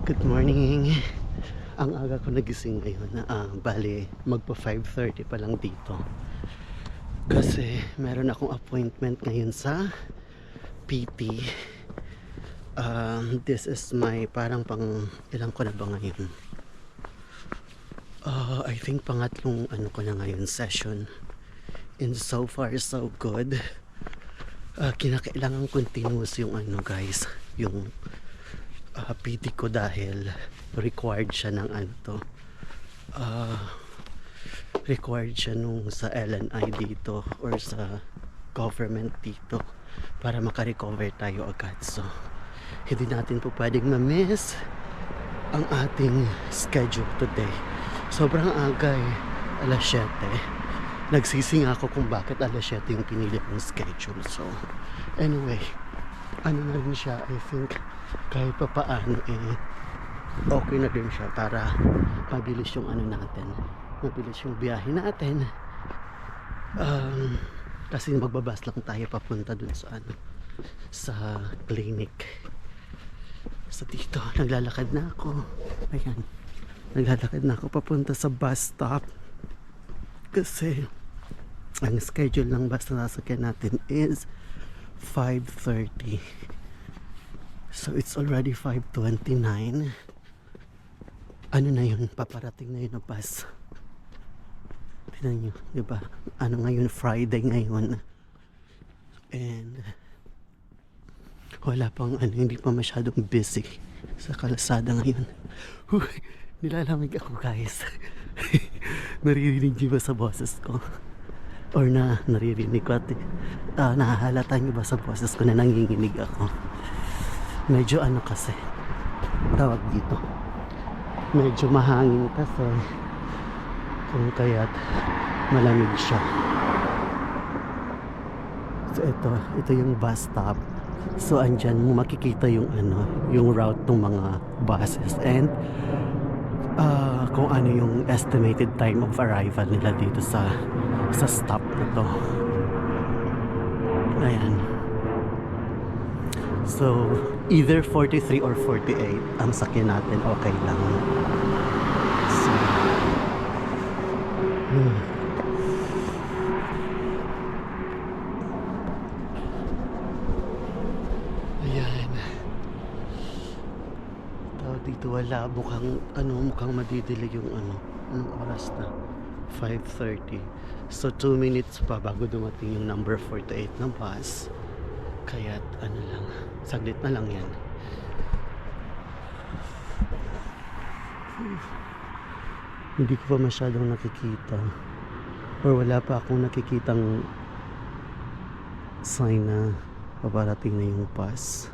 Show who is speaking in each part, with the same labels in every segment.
Speaker 1: Good morning. Ang aga ko nagising ngayon. Bali, magpa 5:30 pa lang dito. Kasi meron akong appointment ngayon sa PT. This is my parang pang ilang ko na ba ngayon? I think pangatlong ano ko na ngayon session. And so far so good. Kinakailangan continuous yung ano guys, yung PT ko dahil required siya ng ano to. Required siya nung sa LNI dito or sa government dito para makarecover tayo agad. So hindi natin po pwedeng ma-miss ang ating schedule today. Sobrang aga eh, alas 7. Nagsising ako kung bakit alas 7 yung pinili kong schedule. So anyway, ano na rin siya, I think kahit pa paano eh okay na din siya para mabilis yung ano natin, mabilis yung biyahe natin. Kasi magbabas lang tayo papunta dun sa ano, sa clinic. So dito naglalakad na ako, ayan, naglalakad na ako papunta sa bus stop kasi ang schedule ng bus na nasakyan natin is 5:30. So it's already 5:29. Ano na yun, paparating na yun na bus. Tignan nyo, diba? Ano ngayon, Friday ngayon. And wala pang ano, hindi pa masyadong busy sa kalsada ngayon. Nilalamig ako guys. Naririnig nyo ba sa boses ko? Or naririnig ko at nahahalata nyo ba sa boses ko na nanginginig ako? Medyo ano kasi tawag dito, medyo mahangin kasi kung kaya't malamig siya. So ito yung bus stop. So andyan mo makikita yung ano, yung route ng mga buses and kung ano yung estimated time of arrival nila dito sa stop na to. Ayan. So either 43 or 48 ang sakyan natin, okay lang. So ayan, tawag dito, wala, mukhang madidelay yung ano, anong oras na 5:30. So 2 minutes pa bago dumating yung number 48 ng bus. Kaya't ano lang, saglit na lang yan. Hindi ko pa masyadong nakikita or wala pa akong nakikitang sign na paparating na yung bus.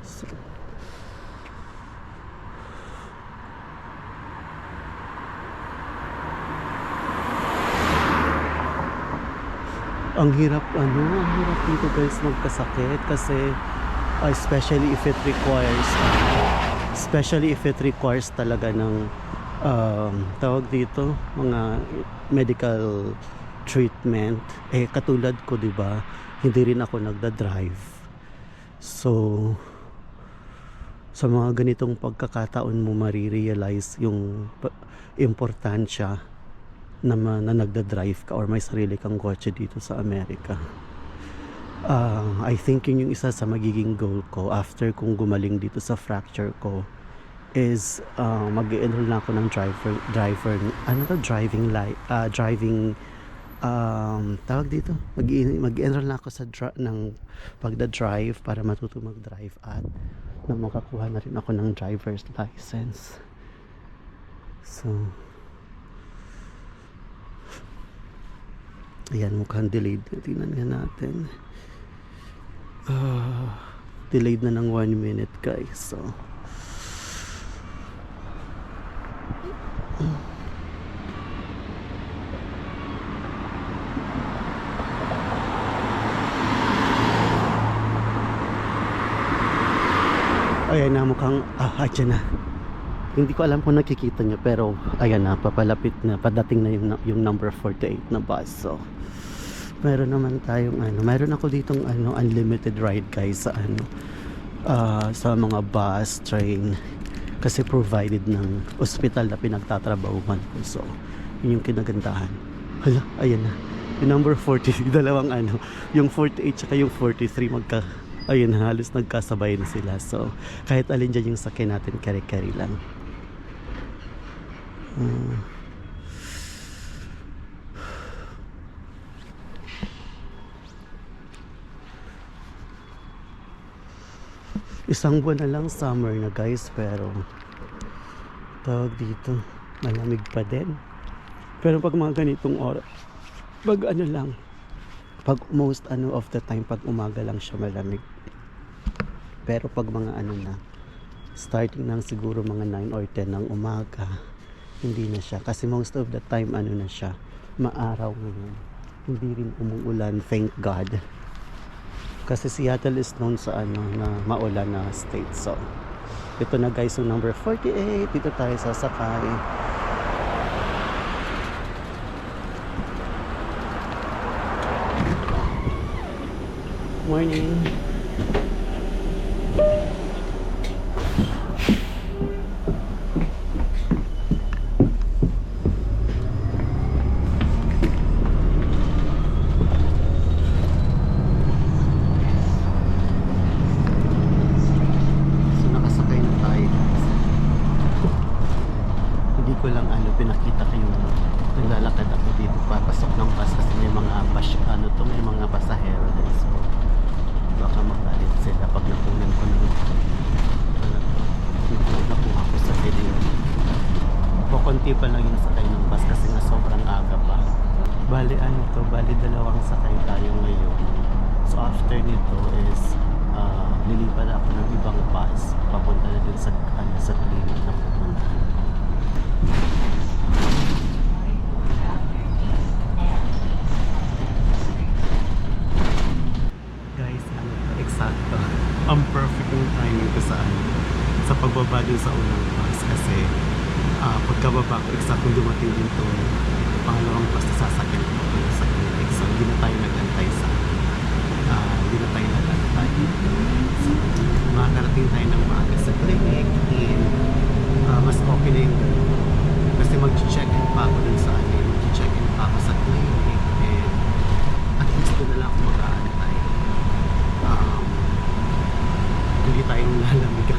Speaker 1: So ang hirap dito guys magkasakit kasi especially if it requires talaga ng tawag dito mga medical treatment. Katulad ko, di ba, hindi rin ako nagda-drive. So sa mga ganitong pagkakataon mo marirealize yung importansya na nagda-drive ka or may sarili kang kotse dito sa Amerika. I think yun yung isa sa magiging goal ko after kung gumaling dito sa fracture ko is mag-enroll na ako ng driving tawag dito, mag-enroll na ako sa ng pagda-drive para matuto mag-drive at na makakuha na rin ako ng driver's license. So ayan, mukhang delayed. Tingnan nga natin. Delayed na ng 1 minute guys. So ayan na, mukhang ayan na. Hindi ko alam kung nakikita nyo pero ayan na, papalapit na, padating na yung number 48 na bus. So meron naman tayong meron ako ditong unlimited ride guys sa sa mga bus, train kasi provided ng ospital na pinagtatrabahuhan ko. So yun yung kinagandahan. Hala, ayan na yung number 40, dalawang ano, yung 48 tsaka yung 43 ayun, halos nagkasabay na sila. So kahit alin dyan yung sakyan natin, kare-kare lang. Isang buwan na lang summer na guys, pero tawag dito, malamig pa din. Pero pag mga ganitong oras, pag ano lang, pag most of the time, pag umaga lang siya malamig. Pero pag mga ano na, starting ng siguro mga 9 or 10 ng umaga, hindi na siya. Kasi most of the time, ano na siya, maaraw ngayon. Hindi rin umuulan, thank God. Kasi Seattle is known sa ano, na maulan na state. So, ito na guys, yung number 48. Dito tayo sasakay. Morning. Pinakita ko yung naglalakad ako dito papasok ng bus kasi may mga may mga pasahero din. So baka magalit sila pag nakunan ko ng nakuha ko sa video. Kukunti pa lang yung sakay ng bus kasi nga sobrang aga pa. Bali dalawang sakay tayo ngayon. So after nito is lilipat ako ng ibang bus papunta na din sa clinic na pupunta. Sakto. Ang perfect yung timing ko sa pagbaba din sa unang bus kasi pagkababa ko exactly dumating din to pangalawang bus na sasakyan ko sa clinic. So hindi na tayo nag-antay so, makakarating tayo ng maaga sa clinic and mas okay na yung kasi mag-check-in pa ako dun sa mag-check-in pa ako sa clinic and at least doon na lang ako mag-aantay. Hindi tayong lalamigan.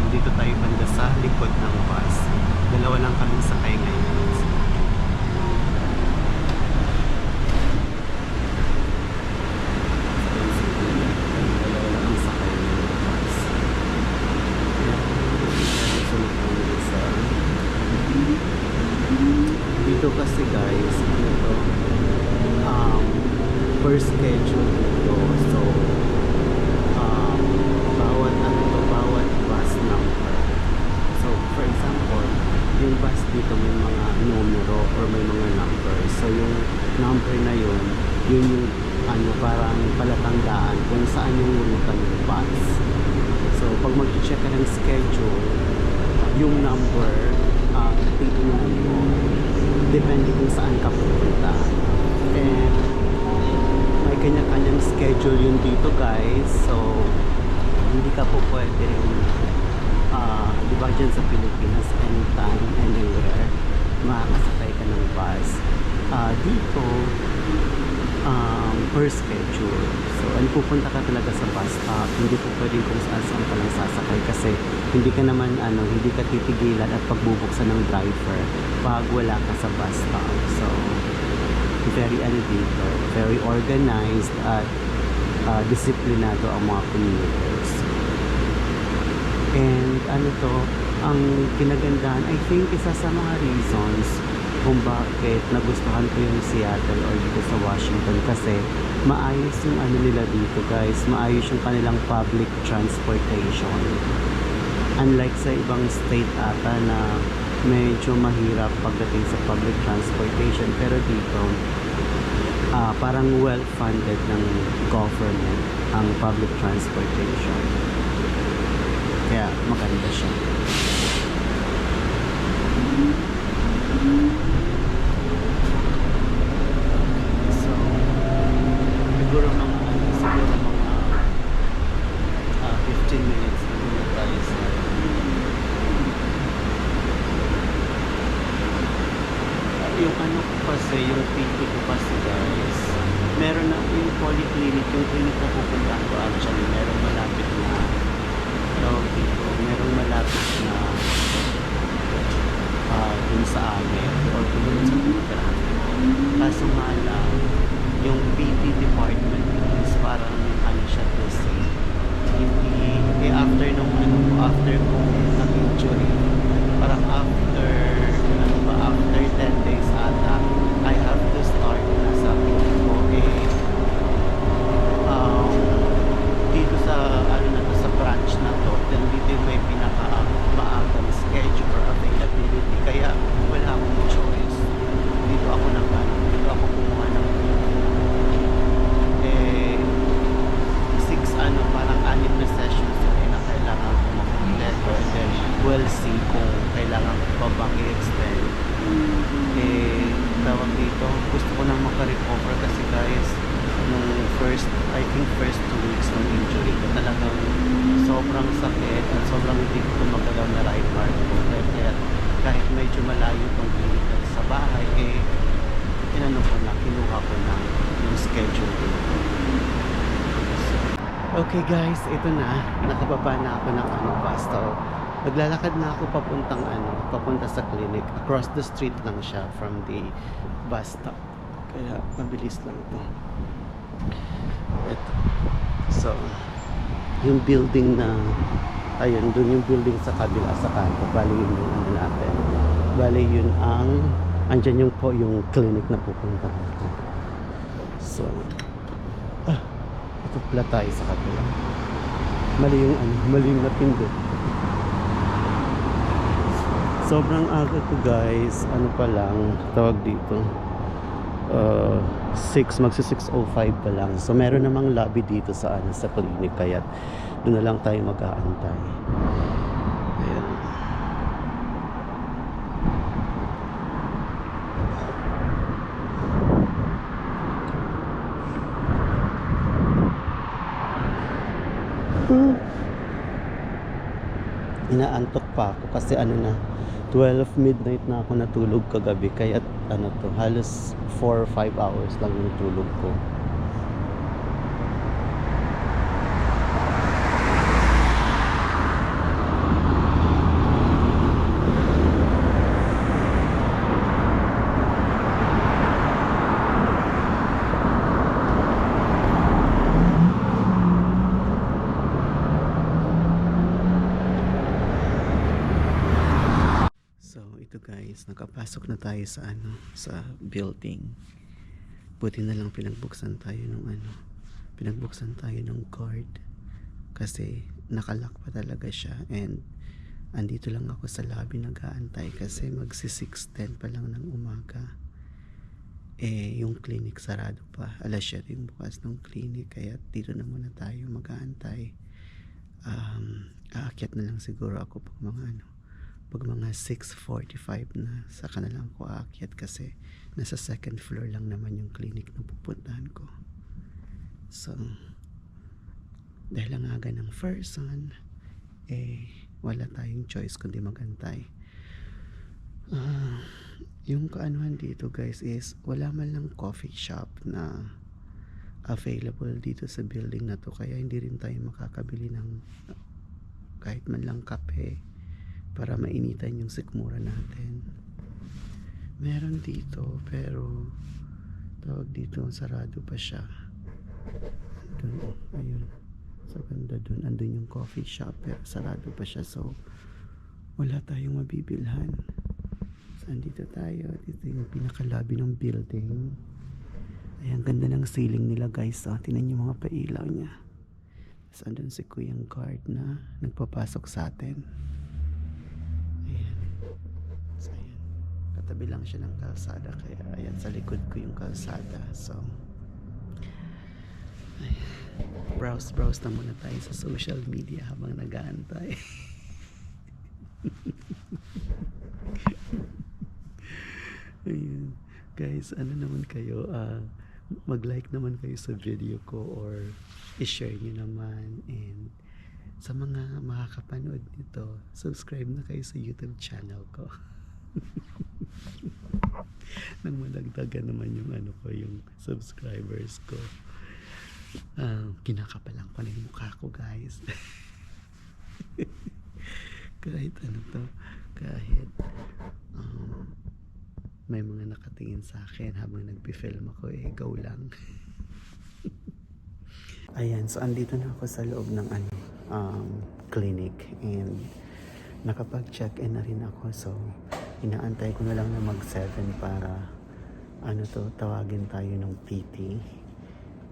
Speaker 1: Dito tayo banda sa likod ng bus. Dalawa lang kami sakay ngayon. Dalawa lang ang sakay ng bus. Dito kasi guys, per schedule dito. So bawat bus number. So for example, yung bus dito may mga numero or may mga number. So yung number na yun yung parang palatandaan kung saan yung ruta ng bus. So pag mag-check ka ng schedule, yung number titingnan mo depende kung saan ka pupunta. And may kanya-kanyang schedule yun dito guys. So hindi ka po pwede di ba dyan sa Pilipinas anytime, anywhere makakasakay ka ng bus. Dito per schedule. So pupunta ka talaga sa bus stop, hindi po pwedeng kung saan ka lang sasakay kasi hindi ka naman hindi ka titigilan at pagbubuksan ng driver pag wala ka sa bus stop. So very dito, very organized at disiplinado ang mga commuters. And ang kinagandahan, I think isa sa mga reasons kung bakit nagustuhan ko yung Seattle or dito sa Washington kasi maayos yung nila dito guys, maayos yung kanilang public transportation. Unlike sa ibang state ata na medyo mahirap pagdating sa public transportation, pero dito parang well-funded ng government ang public transportation. Kaya maganda siya. So, siguro mga polyclinic, yung clinic na pupuntahan ko actually, merong malapit na, tawag dito, merong malapit na dun sa amin or dun sa tinitirahan ko. Kaso nga lang, yung PT department is parang ano siya to say, hindi, after nung after kong nag-injury, parang after, after 10 days ata, I have to start na sa PT ko, dito sa, sa branch na to, then dito yung may pinaka maagang schedule or availability, kaya wala akong choice. Dito ako dito ako kumuha ng parang 6 na sessions yun na kailangan ko makumpleto, and then we'll see kung kailangan ko pa bang i-extend. Tawag dito, gusto ko nang makarecover kasi guys, nung I think first 2 weeks ng injury ko, talagang sobrang sakit at sobrang hindi ko tumagalaw na right arm ko. Kaya kahit medyo malayo itong clinic sa bahay, kinuha ko na yung schedule dito. Okay guys, ito na, nakababa na ako ng bus stop. Naglalakad na ako papunta sa clinic. Across the street lang siya from the bus stop. Kaya mabilis lang ito. Ito. So, yung building na, ayun, dun yung building sa kabila sa kanto. Bali yun yung natin. Bali yun andyan yung clinic na pupunta natin. So, ito pala tayo sa kabila. Mali yung napindot. Sobrang aga ko guys. Pa lang, tawag dito. 6:05 pa lang. So meron namang lobby dito sa clinic, kaya doon na lang tayo mag-aantay. Ayan. Inaantok pa ako kasi na 12 midnight na ako natulog kagabi, kaya halos 4 or 5 hours lang yung tulog ko. Guys, nakapasok na tayo sa sa building. Buti na lang pinagbuksan tayo ng guard kasi nakalock pa talaga siya, and andito lang ako sa lobby nag-aantay kasi magsi 6:10 pa lang ng umaga. Yung clinic sarado pa, 7:00 yung bukas ng clinic, kaya dito na muna tayo mag-aantay. Aakyat na lang siguro ako pag mga 6:45 na, saka na lang ako aakyat kasi nasa second floor lang naman yung clinic na pupuntahan ko. So, dahil ang aga ng person, wala tayong choice kundi magantay. Yung kaanuhan dito guys is wala man lang coffee shop na available dito sa building na to, kaya hindi rin tayo makakabili ng kahit man lang kape para mainitan yung sikmura natin. Meron dito pero tawag dito, sarado pa siya. Dun, ayun, sa banda dun, andun yung coffee shop pero sarado pa siya, so wala tayong mabibilhan. So andito tayo, dito yung pinakalabi ng building. Ay, ang ganda ng ceiling nila guys, tingnan yung mga pailaw niya. So andun si kuyang guard na nagpapasok sa atin. Katabi lang siya ng kalsada, kaya ayan, sa likod ko yung kalsada. So browse na muna tayo sa social media habang nag-aantay. Ayun guys, naman kayo, mag-like naman kayo sa video ko or i-share nyo naman, and sa mga makakapanood nito, subscribe na kayo sa YouTube channel ko. Nang madagdagan naman yung yung subscribers ko. Kinakapalan ko na yung mukha ko, guys. Kahit ano to, kahit may mga nakatingin sa akin habang nagpi-film ako, go lang. Ayan, so andito na ako sa loob ng clinic and nakapag-check-in na rin ako, so inaantay ko na lang na mag-7 para tawagin tayo ng PT.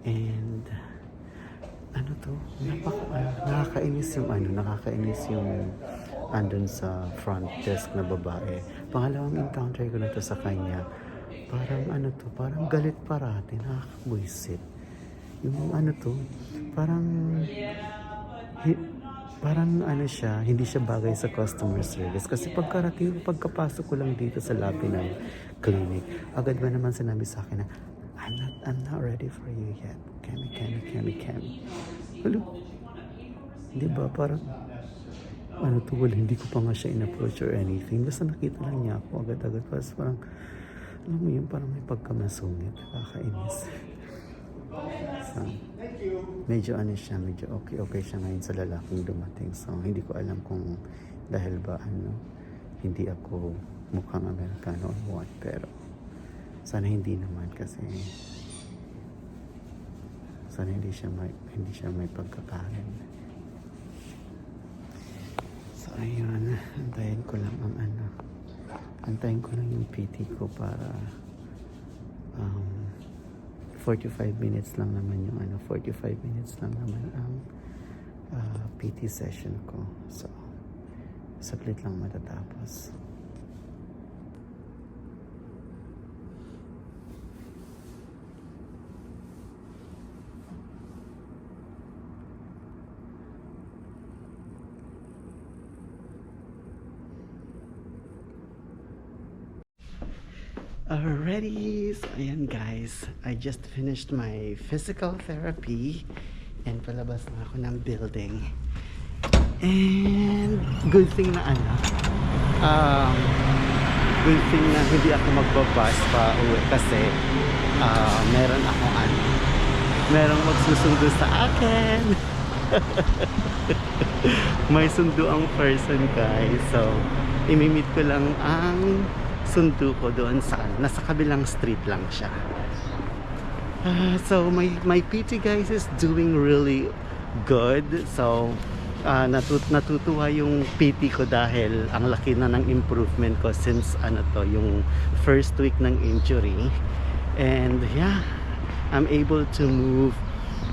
Speaker 1: And nakakainis yung andun sa front desk na babae. Pangalawang encounter ko na to sa kanya. Parang galit parati, nakakabwisit. Yung hindi siya bagay sa customer service. Kasi pagkapasok ko lang dito sa lobby ng clinic, agad ba naman sinabi sa akin na, I'm not ready for you yet. Kemi. Hello? Di ba? Parang, hindi ko pa nga siya in-approach or anything. Basta nakita lang niya ako agad-agad. Parang, alam mo yun, parang may pagkamasungit. Nakakainis. So, medyo okay siya ngayon sa lalaking dumating. So, hindi ko alam kung dahil ba hindi ako mukhang Amerikano or what. Pero, sana hindi naman kasi sana hindi siya may pagkakain. So ayun, antayin ko lang yung PT ko para 45 minutes lang naman ang PT session ko. So saglit lang matatapos. Alrighty, so ayan guys, I just finished my physical therapy and palabas na ako ng building. And good thing na hindi ako magbabas pa uwi kasi merong magsusundo sa akin. May sundo ang person, guys, so imimit ko lang ang sundo ko doon nasa kabilang street lang siya. So my PT, guys, is doing really good. So natutuwa yung PT ko dahil ang laki na ng improvement ko since yung first week ng injury. And yeah, I'm able to move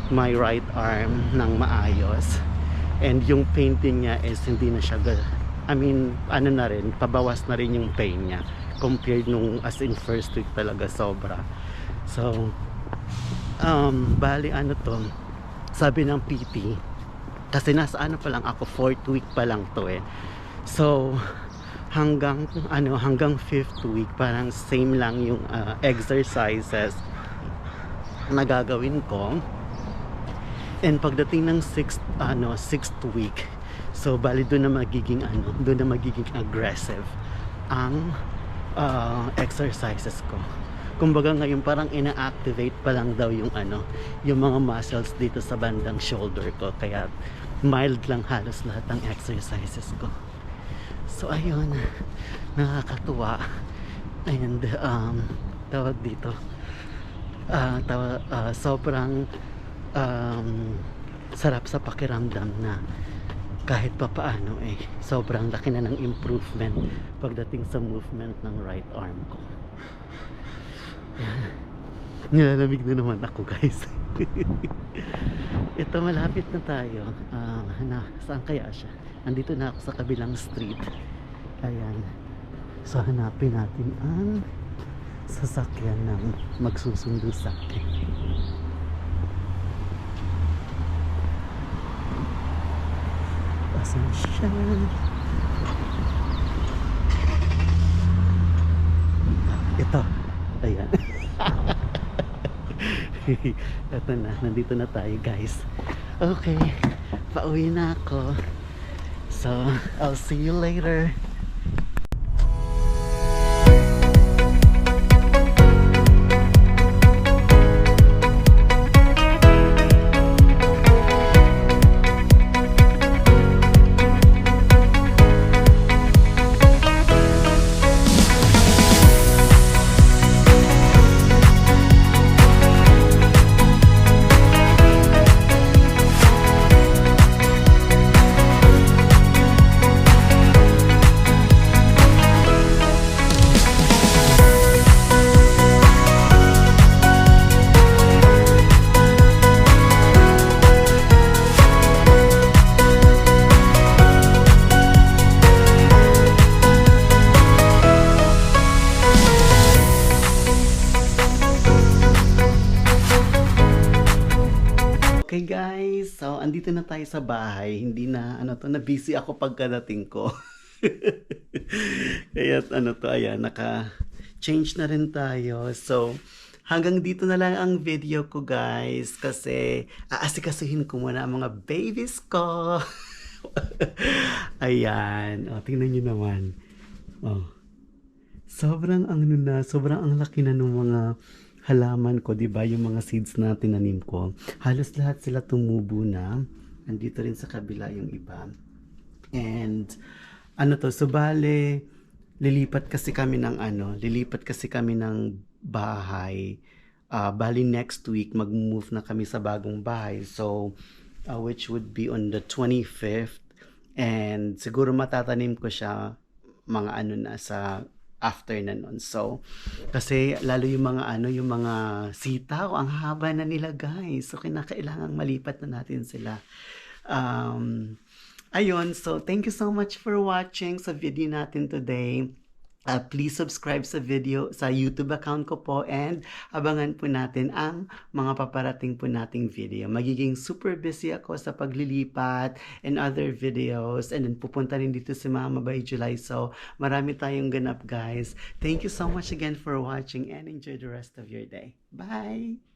Speaker 1: my right arm ng maayos. And yung pain din niya is hindi na siya pabawas na rin yung pain niya compared nung as in first week talaga sobra. So bali sabi ng PT kasi nasa pa lang ako, 4th week pa lang to so hanggang 5th week parang same lang yung exercises na gagawin ko. And pagdating ng 6th week, so bali doon na magiging aggressive ang exercises ko. Kumbaga ngayon parang ina-activate pa lang daw yung mga muscles dito sa bandang shoulder ko, kaya mild lang halos lahat ng exercises ko. So ayun, nakakatuwa. And tawag dito sobrang sarap sa pakiramdam na kahit pa paano sobrang laki na ng improvement pagdating sa movement ng right arm ko. Nilalamig na naman ako, guys. Ito, malapit na tayo. Saan kaya siya? Andito na ako sa kabilang street. Ayan. So hanapin natin ang sasakyan ng magsusundo sa akin. Asan siya? Ito. Ayan. Ito na. Nandito na tayo, guys. Okay. Pauwi na ako. So, I'll see you later. Okay guys, so andito na tayo sa bahay. Hindi na, na busy ako pagkadating ko. Kaya ayan, naka-change na rin tayo. So, hanggang dito na lang ang video ko guys. Kasi, aasikasuhin ko muna ang mga babies ko. Ayan, tingnan nyo naman. Oh. Sobrang sobrang ang laki na ng mga halaman ko, 'di ba? Yung mga seeds na tinanim ko. Halos lahat sila tumubo na. Andito rin sa kabila yung iba. And so bale, lilipat kasi kami ng bahay. Bali next week mag-move na kami sa bagong bahay. So which would be on the 25th. And siguro matatanim ko siya mga sa after na nun. So, kasi lalo yung mga sitaw, ang haba na nila guys. So, kinakailangang malipat na natin sila. Ayun, so thank you so much for watching sa video natin today. Please subscribe sa YouTube account ko po, and abangan po natin ang mga paparating po nating video. Magiging super busy ako sa paglilipat and other videos, and then pupunta rin dito si Mama by July. So marami tayong ganap guys. Thank you so much again for watching, and enjoy the rest of your day. Bye!